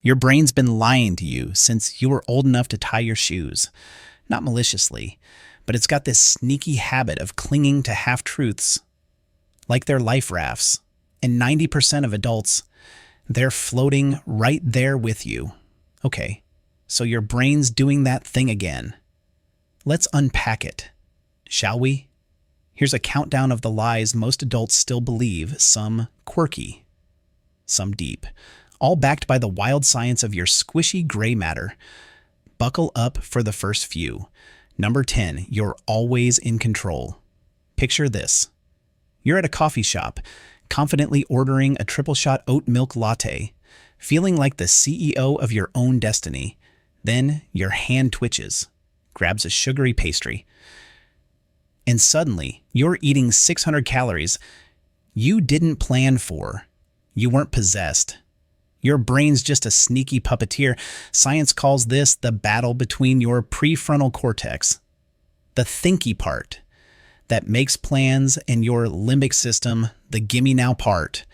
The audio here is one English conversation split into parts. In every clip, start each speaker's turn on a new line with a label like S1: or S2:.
S1: Your brain's been lying to you since you were old enough to tie your shoes. Not maliciously, but it's got this sneaky habit of clinging to half-truths, like they're life rafts. And 90% of adults, they're floating right there with you. Okay, so your brain's doing that thing again. Let's unpack it, shall we? Here's a countdown of the lies most adults still believe, some quirky, some deep, all backed by the wild science of your squishy gray matter. Buckle up for the first few. Number 10, you're always in control. Picture this. You're at a coffee shop, confidently ordering a triple shot oat milk latte, feeling like the CEO of your own destiny. Then your hand twitches, grabs a sugary pastry, and suddenly you're eating 600 calories you didn't plan for. You weren't possessed. Your brain's just a sneaky puppeteer. Science calls this the battle between your prefrontal cortex, the thinky part that makes plans, and your limbic system, the gimme now part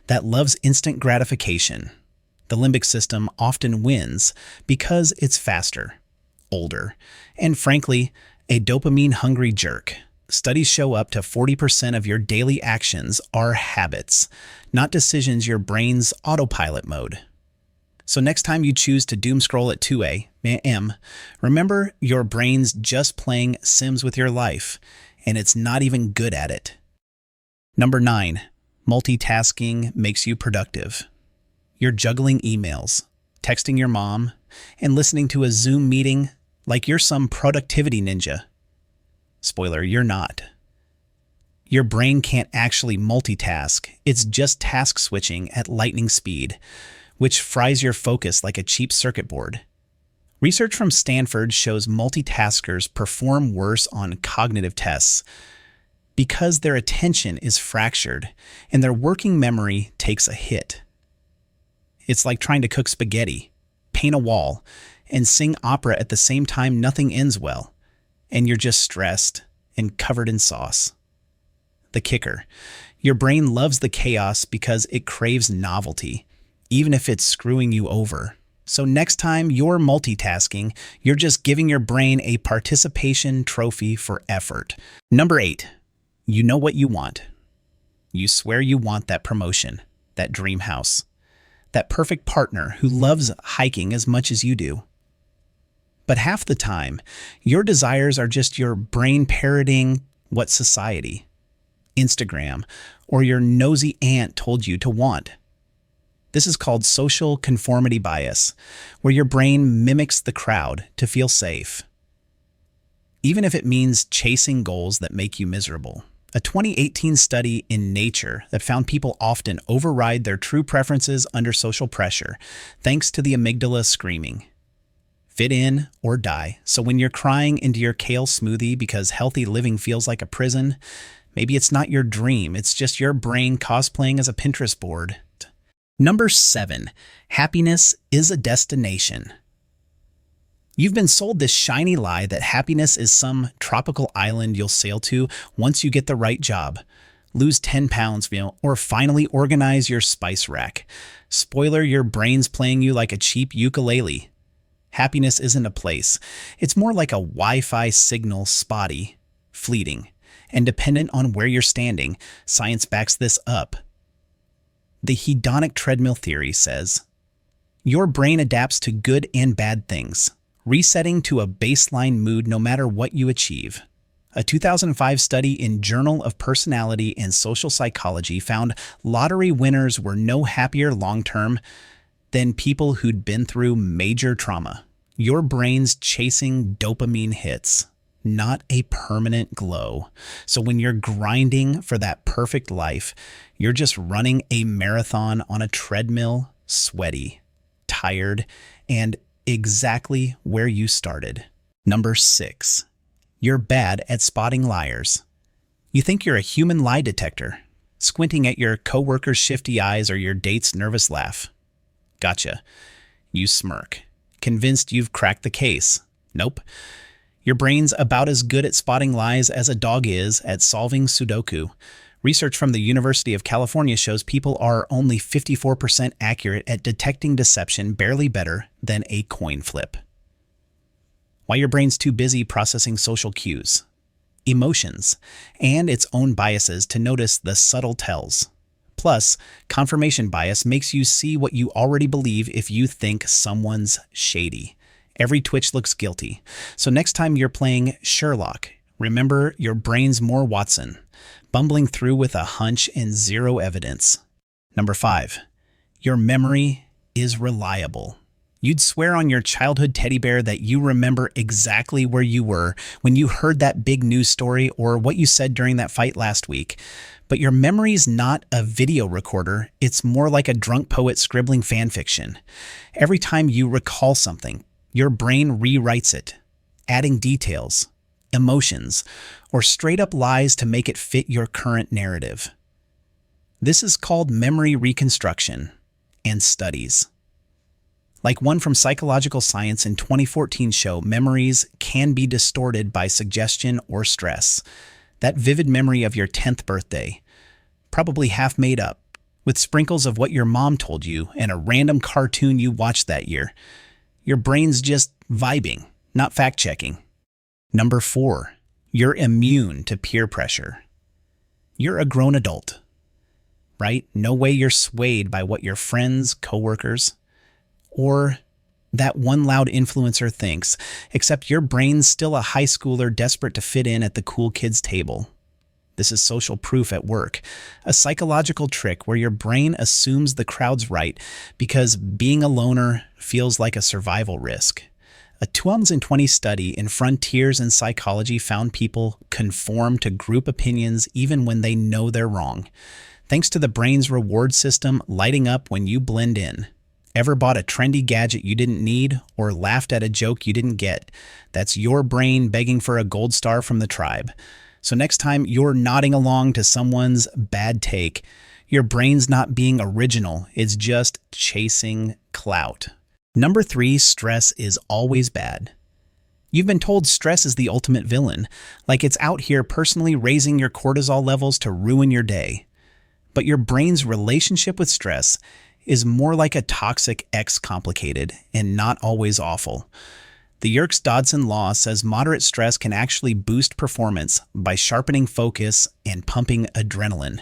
S1: that loves instant gratification. The limbic system often wins because it's faster, older, and frankly, a dopamine-hungry jerk. Studies show up to 40% of your daily actions are habits, not decisions your brain's autopilot mode. So next time you choose to doom scroll at 2 a.m., remember your brain's just playing Sims with your life, and it's not even good at it. Number 9, multitasking makes you productive. You're juggling emails, texting your mom, and listening to a Zoom meeting like you're some productivity ninja. Spoiler, you're not. Your brain can't actually multitask. It's just task switching at lightning speed, which fries your focus like a cheap circuit board. Research from Stanford shows multitaskers perform worse on cognitive tests because their attention is fractured and their working memory takes a hit. It's like trying to cook spaghetti, paint a wall, and sing opera at the same time. Nothing ends well, and you're just stressed and covered in sauce. The kicker: your brain loves the chaos because it craves novelty, even if it's screwing you over. So next time you're multitasking, you're just giving your brain a participation trophy for effort. Number 8, you know what you want. You swear you want that promotion, that dream house, that perfect partner who loves hiking as much as you do. But half the time, your desires are just your brain parroting what society, Instagram, or your nosy aunt told you to want. This is called social conformity bias, where your brain mimics the crowd to feel safe, even if it means chasing goals that make you miserable. A 2018 study in Nature that found people often override their true preferences under social pressure, thanks to the amygdala screaming, "Fit in or die." So when you're crying into your kale smoothie because healthy living feels like a prison, maybe it's not your dream, it's just your brain cosplaying as a Pinterest board. Number 7, happiness is a destination. You've been sold this shiny lie that happiness is some tropical island you'll sail to once you get the right job, lose 10 pounds, or finally organize your spice rack. Spoiler, your brain's playing you like a cheap ukulele. Happiness isn't a place. It's more like a Wi-Fi signal, spotty, fleeting, and dependent on where you're standing. Science backs this up. The hedonic treadmill theory says, your brain adapts to good and bad things, resetting to a baseline mood no matter what you achieve. A 2005 study in Journal of Personality and Social Psychology found lottery winners were no happier long-term than people who'd been through major trauma. Your brain's chasing dopamine hits, not a permanent glow. So when you're grinding for that perfect life, you're just running a marathon on a treadmill, sweaty, tired, and exactly where you started. Number 6, you're bad at spotting liars. You think you're a human lie detector, squinting at your coworker's shifty eyes or your date's nervous laugh. Gotcha. You smirk, convinced you've cracked the case. Nope. Your brain's about as good at spotting lies as a dog is at solving Sudoku. Research from the University of California shows people are only 54% accurate at detecting deception, barely better than a coin flip. Why your brain's too busy processing social cues, emotions, and its own biases to notice the subtle tells. Plus, confirmation bias makes you see what you already believe if you think someone's shady. Every twitch looks guilty. So next time you're playing Sherlock, remember your brain's more Watson, bumbling through with a hunch and zero evidence. Number 5, your memory is reliable. You'd swear on your childhood teddy bear that you remember exactly where you were when you heard that big news story or what you said during that fight last week. But your memory's not a video recorder, it's more like a drunk poet scribbling fan fiction. Every time you recall something, your brain rewrites it, adding details, emotions, or straight up lies to make it fit your current narrative. This is called memory reconstruction and studies. Like one from Psychological Science in 2014 show, memories can be distorted by suggestion or stress. That vivid memory of your 10th birthday, probably half made up, with sprinkles of what your mom told you and a random cartoon you watched that year. Your brain's just vibing, not fact-checking. Number 4, you're immune to peer pressure. You're a grown adult, right? No way you're swayed by what your friends, coworkers, or that one loud influencer thinks, except your brain's still a high schooler desperate to fit in at the cool kids' table. This is social proof at work, a psychological trick where your brain assumes the crowd's right because being a loner feels like a survival risk. A 2020 study in Frontiers in Psychology found people conform to group opinions even when they know they're wrong, thanks to the brain's reward system lighting up when you blend in. Ever bought a trendy gadget you didn't need or laughed at a joke you didn't get? That's your brain begging for a gold star from the tribe. So next time you're nodding along to someone's bad take, your brain's not being original, it's just chasing clout. Number 3, stress is always bad. You've been told stress is the ultimate villain, like it's out here personally raising your cortisol levels to ruin your day. But your brain's relationship with stress is more like a toxic X-complicated and not always awful. The Yerkes-Dodson law says moderate stress can actually boost performance by sharpening focus and pumping adrenaline,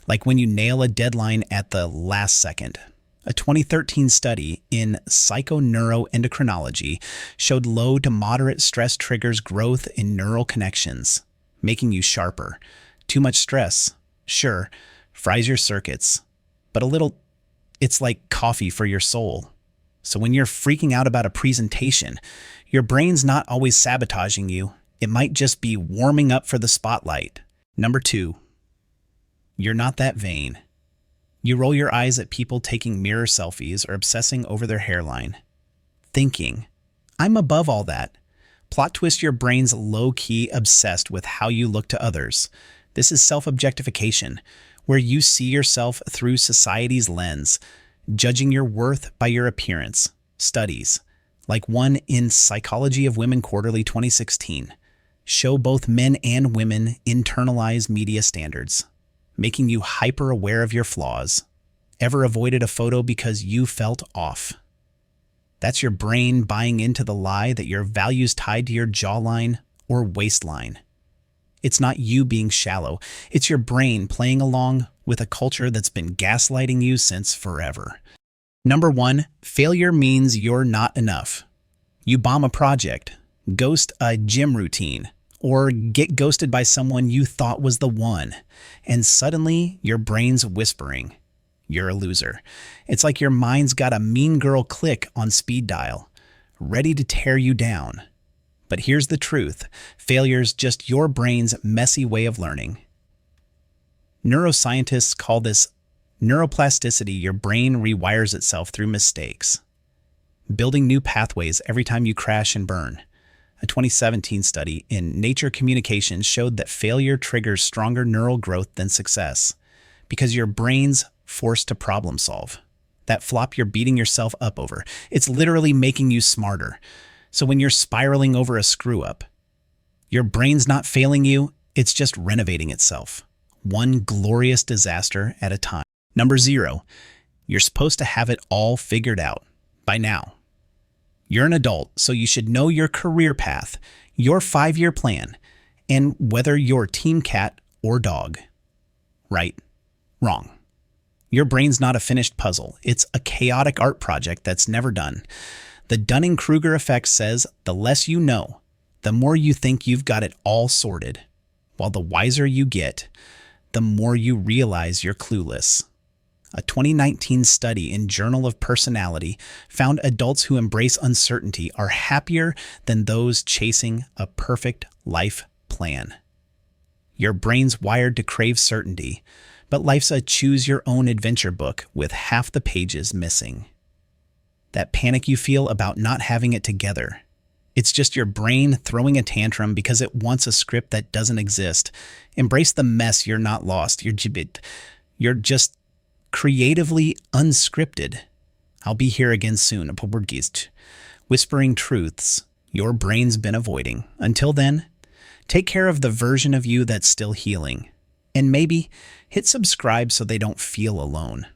S1: like when you nail a deadline at the last second. A 2013 study in psychoneuroendocrinology showed low to moderate stress triggers growth in neural connections, making you sharper. Too much stress, sure, fries your circuits, but a little, it's like coffee for your soul. So when you're freaking out about a presentation, your brain's not always sabotaging you. It might just be warming up for the spotlight. Number 2, you're not that vain. You roll your eyes at people taking mirror selfies or obsessing over their hairline, thinking, I'm above all that. Plot twist, your brain's low-key obsessed with how you look to others. This is self-objectification, where you see yourself through society's lens, judging your worth by your appearance. Studies, like one in Psychology of Women Quarterly 2016, show both men and women internalize media standards, making you hyper-aware of your flaws. Ever avoided a photo because you felt off? That's your brain buying into the lie that your value's tied to your jawline or waistline. It's not you being shallow. It's your brain playing along with a culture that's been gaslighting you since forever. Number 1, failure means you're not enough. You bomb a project, ghost a gym routine, or get ghosted by someone you thought was the one, and suddenly your brain's whispering, you're a loser. It's like your mind's got a mean girl click on speed dial, ready to tear you down. But here's the truth, failure's just your brain's messy way of learning. Neuroscientists call this neuroplasticity. Your brain rewires itself through mistakes, building new pathways every time you crash and burn. A 2017 study in Nature Communications showed that failure triggers stronger neural growth than success because your brain's forced to problem solve. That flop you're beating yourself up over, it's literally making you smarter. So when you're spiraling over a screw up, your brain's not failing you, it's just renovating itself. one glorious disaster at a time. Number 0. You're supposed to have it all figured out by now. You're an adult, so you should know your career path, your 5-year plan, and whether you're team cat or dog. Right? Wrong. Your brain's not a finished puzzle. It's a chaotic art project that's never done. The Dunning-Kruger effect says the less you know, the more you think you've got it all sorted, while the wiser you get, the more you realize you're clueless. A 2019 study in Journal of Personality found adults who embrace uncertainty are happier than those chasing a perfect life plan. Your brain's wired to crave certainty, but life's a choose-your-own-adventure book with half the pages missing. That panic you feel about not having it together, it's just your brain throwing a tantrum because it wants a script that doesn't exist. Embrace the mess. You're not lost. You're just creatively unscripted. I'll be here again soon. Whispering truths your brain's been avoiding. Until then, take care of the version of you that's still healing. And maybe hit subscribe so they don't feel alone.